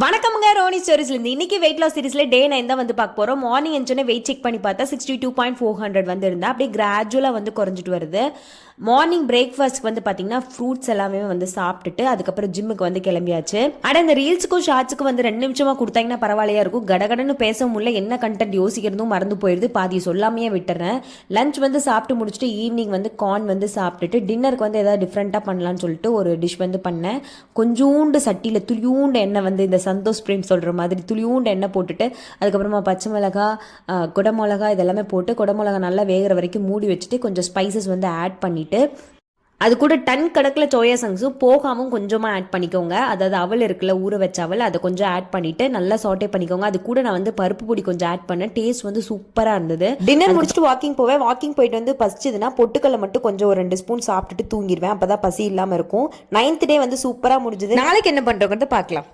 வணக்கம்ங்க ரோனி ஸ்டோரிஸ்லேருந்து இன்னைக்கு weight loss சீரிஸ்ல டே 9 தான் வந்து பார்க்க போகிறோம். மார்னிங் எஞ்சோடனே வெயிட் செக் பண்ணி பார்த்தா 62.400 வந்து இருந்தால் அப்படியே கிராஜுவலாக வந்து குறைஞ்சிட்டு வருது. மார்னிங் பிரேக்ஃபாஸ்ட்க்கு வந்து பார்த்தீங்கன்னா ஃப்ரூட்ஸ் எல்லாமே வந்து சாப்பிட்டுட்டு அதுக்கப்புறம் ஜிம்முக்கு வந்து கிளம்பியாச்சு. ஆனால் இந்த ரீல்ஸுக்கும் ஷார்ட்ஸுக்கும் வந்து 2 நிமிஷமாக கொடுத்தாங்கன்னா பரவாயில்லையா இருக்கும். கடகடன்னு பேச முடியல, என்ன கண்டென்ட் யோசிக்கிறதும் மறந்து போயிடுது, பாதி சொல்லாமையே விட்டுறேன். லஞ்ச் வந்து சாப்பிட்டு முடிச்சுட்டு ஈவினிங் வந்து கார்ன் வந்து சாப்பிட்டுட்டு டின்னருக்கு வந்து ஏதாவது டிஃப்ரெண்ட்டாக பண்ணலான்னு சொல்லிட்டு ஒரு டிஷ் வந்து பண்ணேன். கொஞ்சோண்டு சட்டியில் துளியூண்டு எண்ணெய் வந்து இந்த சந்தோஷ் பிரேம் சொல்கிற மாதிரி துளியூண்டு எண்ணெய் போட்டுட்டு அதுக்கப்புறமா பச்சை மிளகா, குடமிளகா இதெல்லாமே போட்டு குடமிளகா நல்லா வேகிற வரைக்கும் மூடி வச்சுட்டு கொஞ்சம் ஸ்பைசஸ் வந்து ஆட் பண்ணிவிட்டு அது கூட டன் கணக்கில் சோயா சங்ஸும் போகாமல் கொஞ்சமாக ஆட் பண்ணிக்கோங்க. அதாவது அவல் இருக்குல்ல, ஊற வச்ச அவல், அதை கொஞ்சம் ஆட் பண்ணிவிட்டு நல்லா சாட்டே பண்ணிக்கோங்க. அது கூட நான் வந்து பருப்பு பொடி கொஞ்சம் ஆட் பண்ணேன். டேஸ்ட் வந்து சூப்பராக இருந்தது. டின்னர் முடிச்சுட்டு வாக்கிங் போவேன். வாக்கிங் போயிட்டு வந்து பசிச்சதுன்னா பொட்டுக்கல்ல மட்டும் கொஞ்சம் ஒரு 2 ஸ்பூன் சாப்பிட்டுட்டு தூங்கிடுவேன். அப்போ தான் பசி இல்லாமல் இருக்கும். 9th டே வந்து சூப்பராக முடிஞ்சது. நாளைக்கு என்ன பண்ணுறோங்கிறது பார்க்கலாம்.